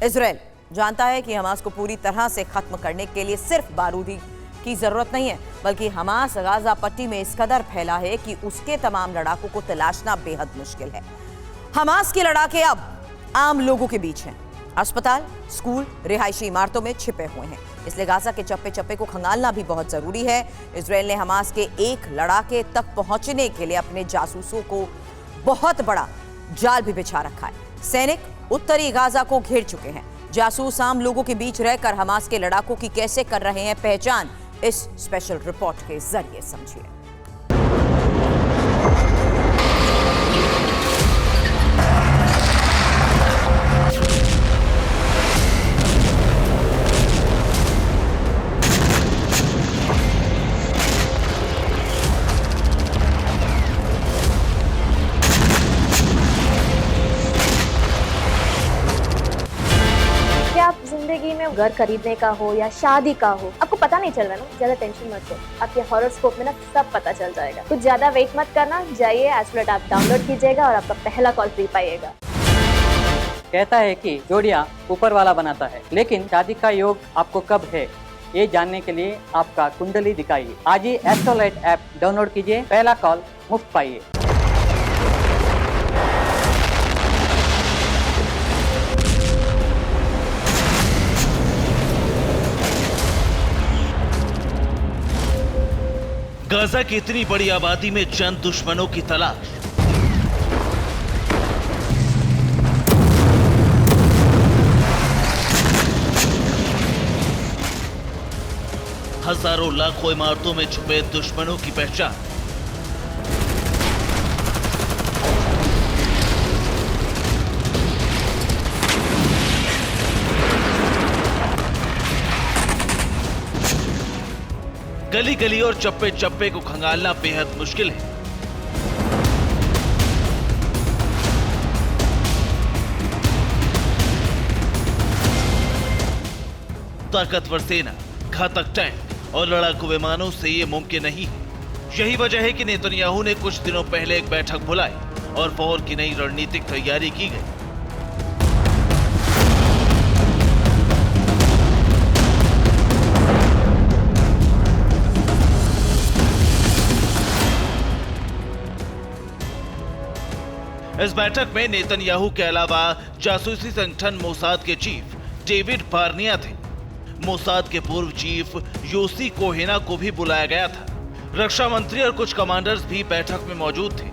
Israel जानता है कि हमास को पूरी तरह से खत्म करने के लिए सिर्फ बारूदी की जरूरत नहीं है, बल्कि हमास गाजा पट्टी में इस कदर फैला है कि उसके तमाम लड़ाकों को तलाशना बेहद मुश्किल है। हमास के लड़ाके अब आम लोगों के बीच हैं, अस्पताल, स्कूल, रिहायशी इमारतों में छिपे हुए हैं। इसलिए गाजा के चप्पे चप्पे को खंगालना भी बहुत जरूरी है। इजराइल ने हमास के एक लड़ाके तक पहुंचने के लिए अपने जासूसों को बहुत बड़ा जाल भी बिछा रखा है। सैनिक उत्तरी गाजा को घेर चुके हैं। जासूस आम लोगों के बीच रहकर हमास के लड़ाकों की कैसे कर रहे हैं पहचान, इस स्पेशल रिपोर्ट के जरिए समझिए। जिंदगी में घर खरीदने का हो या शादी का हो, आपको पता नहीं चल रहा ना, ज्यादा टेंशन मत लो, आपके हॉरोस्कोप में ना सब पता चल जाएगा। कुछ ज्यादा वेट मत करना, जाइए एस्ट्रोलॉट ऐप डाउनलोड कीजिएगा और आपका पहला कॉल फ्री पाइएगा। कहता है कि जोड़ियां ऊपर वाला बनाता है, लेकिन शादी का योग आपको कब है ये जानने के लिए आपका कुंडली दिखाइए। आज ही एस्ट्रोलॉट ऐप डाउनलोड कीजिए, पहला कॉल मुफ्त पाइए। गाजा की इतनी बड़ी आबादी में चंद दुश्मनों की तलाश। हजारों लाखों इमारतों में छुपे दुश्मनों की पहचान। गली गली और चप्पे चप्पे को खंगालना बेहद मुश्किल है। ताकतवर सेना, घातक टैंक और लड़ाकू विमानों से ये मुमकिन नहीं है। यही वजह है कि नेतन्याहू ने कुछ दिनों पहले एक बैठक बुलाई और वॉर की नई रणनीतिक तैयारी की गई। इस बैठक में नेतन्याहू के अलावा जासूसी संगठन मोसाद के चीफ डेविड बार्निया थे। मोसाद के पूर्व चीफ योसी कोहेना को भी बुलाया गया था। रक्षा मंत्री और कुछ कमांडर्स भी बैठक में मौजूद थे।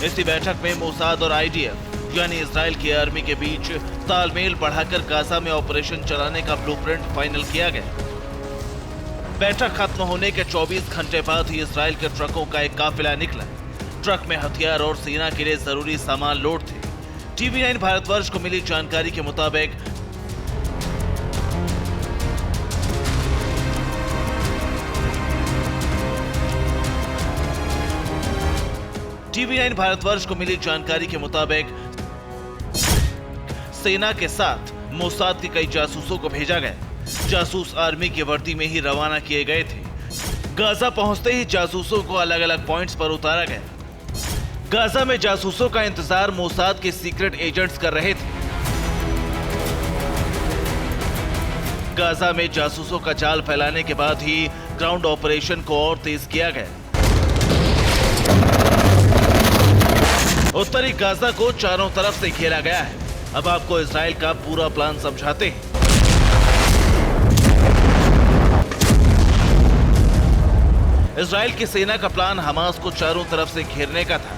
इसी बैठक में मोसाद और आईडीएफ यानी इजराइल की आर्मी के बीच तालमेल बढ़ाकर गाजा में ऑपरेशन चलाने का ब्लूप्रिंट फाइनल किया गया। बैठक खत्म होने के 24 घंटे बाद ही इजराइल के ट्रकों का एक काफिला निकला। ट्रक में हथियार और सेना के लिए जरूरी सामान लोड थे। TV9 भारतवर्ष को मिली जानकारी के मुताबिक सेना के साथ मोसाद के कई जासूसों को भेजा गया। जासूस आर्मी की वर्दी में ही रवाना किए गए थे। गाजा पहुंचते ही जासूसों को अलग अलग पॉइंट्स पर उतारा गया। गाजा में जासूसों का इंतजार मोसाद के सीक्रेट एजेंट्स कर रहे थे। गाजा में जासूसों का जाल फैलाने के बाद ही ग्राउंड ऑपरेशन को और तेज किया गया। उत्तरी गाजा को चारों तरफ से घेरा गया है। अब आपको इजराइल का पूरा प्लान समझाते हैं। इजराइल की सेना का प्लान हमास को चारों तरफ से घेरने का था।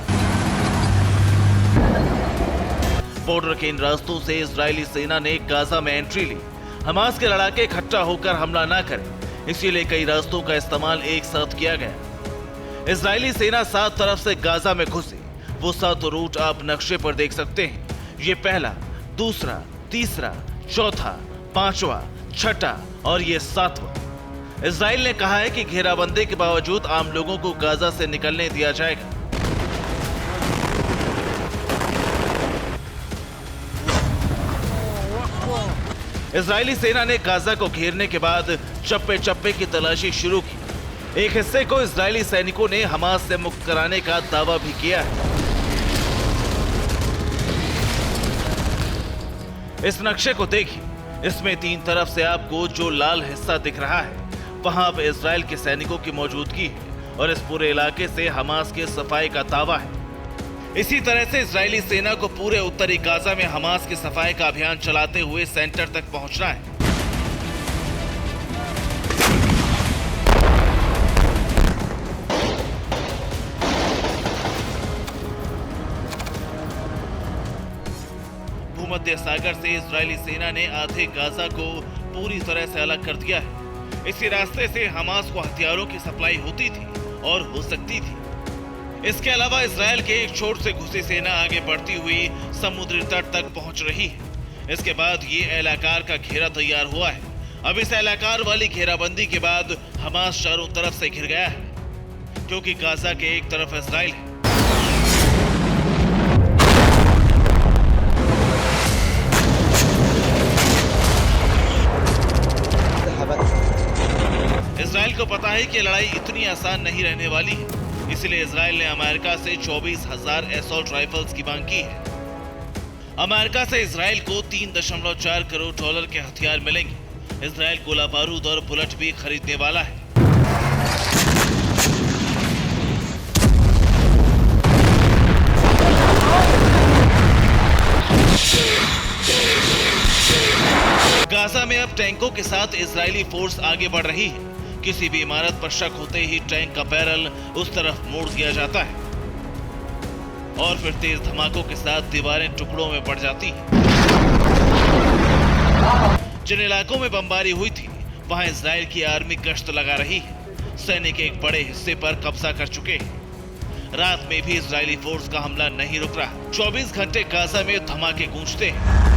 बॉर्डर के इन रास्तों से इजरायली सेना ने गाजा में एंट्री ली। हमास के लड़ाके इकट्ठा होकर हमला ना करें, इसीलिए कई रास्तों का इस्तेमाल एक साथ किया गया। इजरायली सेना 7 तरफ से गाजा में घुसी। वो 7 रूट आप नक्शे पर देख सकते हैं। ये पहला, दूसरा, तीसरा, चौथा, पांचवा, छठा और ये 7वां। इजराइल ने कहा है कि घेराबंदी के बावजूद आम लोगों को गाजा से निकलने दिया जाएगा। इजरायली सेना ने गाजा को घेरने के बाद चप्पे चप्पे की तलाशी शुरू की। एक हिस्से को इजरायली सैनिकों ने हमास से मुक्त कराने का दावा भी किया है। इस नक्शे को देखिए, इसमें 3 तरफ से आपको जो लाल हिस्सा दिख रहा है वहां अब इजराइल के सैनिकों की मौजूदगी है और इस पूरे इलाके से हमास के सफाई का दावा है। इसी तरह से इजरायली सेना को पूरे उत्तरी गाजा में हमास की सफाई का अभियान चलाते हुए सेंटर तक पहुंचना है। भूमध्य सागर से इजरायली सेना ने आधे गाजा को पूरी तरह से अलग कर दिया है। इसी रास्ते से हमास को हथियारों की सप्लाई होती थी और हो सकती थी। इसके अलावा इजरायल के एक छोर से घुसी सेना आगे बढ़ती हुई समुद्री तट तक पहुंच रही है। इसके बाद ये एलाकार का घेरा तैयार हुआ है। अब इस एलाकार वाली घेराबंदी के बाद हमास चारों तरफ से घिर गया है, क्योंकि गाजा के एक तरफ इजराइल है। इजराइल को पता है कि लड़ाई इतनी आसान नहीं रहने वाली है, इसलिए इजराइल ने अमेरिका से 24,000 असॉल्ट राइफल्स की मांग की है। अमेरिका से इजराइल को $3.4 करोड़ के हथियार मिलेंगे। इजराइल गोला बारूद और बुलेट भी खरीदने वाला है। गाजा में अब टैंकों के साथ इजरायली फोर्स आगे बढ़ रही है। किसी भी इमारत पर शक होते ही टैंक का बैरल उस तरफ मोड़ दिया जाता है और फिर तेज धमाकों के साथ दीवारें टुकड़ों में पड़ जाती हैं। जिन इलाकों में बमबारी हुई थी वहां इजराइल की आर्मी गश्त लगा रही है। सैनिक एक बड़े हिस्से पर कब्जा कर चुके हैं। रात में भी इजरायली फोर्स का हमला नहीं रुक रहा। 24 घंटे गाजा में धमाके गूंजते हैं।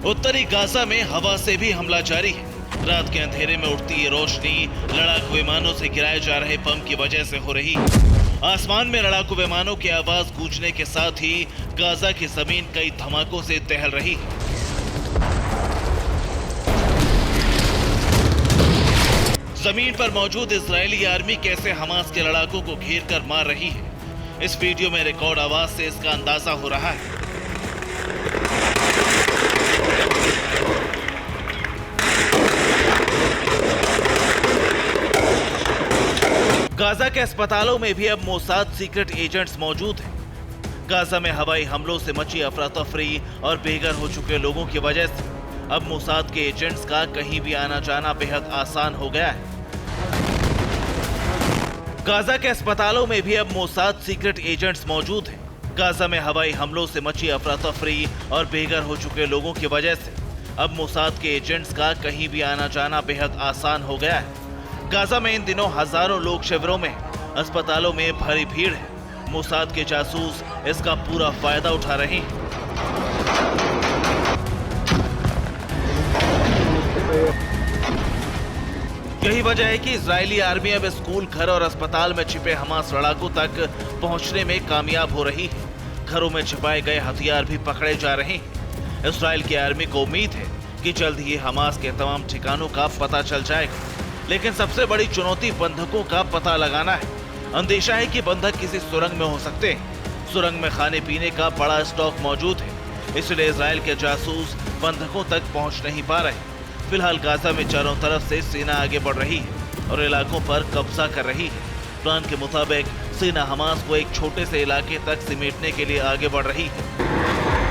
उत्तरी गाजा में हवा से भी हमला जारी है। रात के अंधेरे में उठती ये रोशनी लड़ाकू विमानों से गिराए जा रहे बम की वजह से हो रही है। आसमान में लड़ाकू विमानों की आवाज गूंजने के साथ ही गाजा की जमीन कई धमाकों से दहल रही है। जमीन पर मौजूद इजरायली आर्मी कैसे हमास के लड़ाकों को घेर कर मार रही है, इस वीडियो में रिकॉर्ड आवाज से इसका अंदाजा हो रहा है। गाजा के अस्पतालों में भी अब मोसाद सीक्रेट एजेंट्स मौजूद हैं। गाजा में हवाई हमलों से मची अफरा तफरी और बेघर हो चुके लोगों की वजह से अब मोसाद के एजेंट्स का कहीं भी आना जाना बेहद आसान हो गया है। गाजा के अस्पतालों में भी अब मोसाद सीक्रेट एजेंट्स मौजूद हैं। गाजा में हवाई हमलों से मची अफरा तफरी और बेघर हो चुके लोगों की वजह से अब मोसाद के एजेंट्स का कहीं भी आना जाना बेहद आसान हो गया है। गाजा में इन दिनों हजारों लोग शिविरों में, अस्पतालों में भारी भीड़ है। मोसाद के जासूस इसका पूरा फायदा उठा रहे हैं। यही वजह है कि इजरायली आर्मी अब स्कूल, घर और अस्पताल में छिपे हमास लड़ाकों तक पहुंचने में कामयाब हो रही है। घरों में छिपाए गए हथियार भी पकड़े जा रहे हैं। इजरायल की आर्मी को उम्मीद है कि जल्द ही हमास के तमाम ठिकानों का पता चल जाएगा, लेकिन सबसे बड़ी चुनौती बंधकों का पता लगाना है। अंदेशा है कि बंधक किसी सुरंग में हो सकते हैं। सुरंग में खाने पीने का बड़ा स्टॉक मौजूद है, इसलिए इजरायल के जासूस बंधकों तक पहुंच नहीं पा रहे। फिलहाल गाजा में चारों तरफ से सेना आगे बढ़ रही है और इलाकों पर कब्जा कर रही है। प्लान के मुताबिक सेना हमास को एक छोटे से इलाके तक सिमेटने के लिए आगे बढ़ रही है।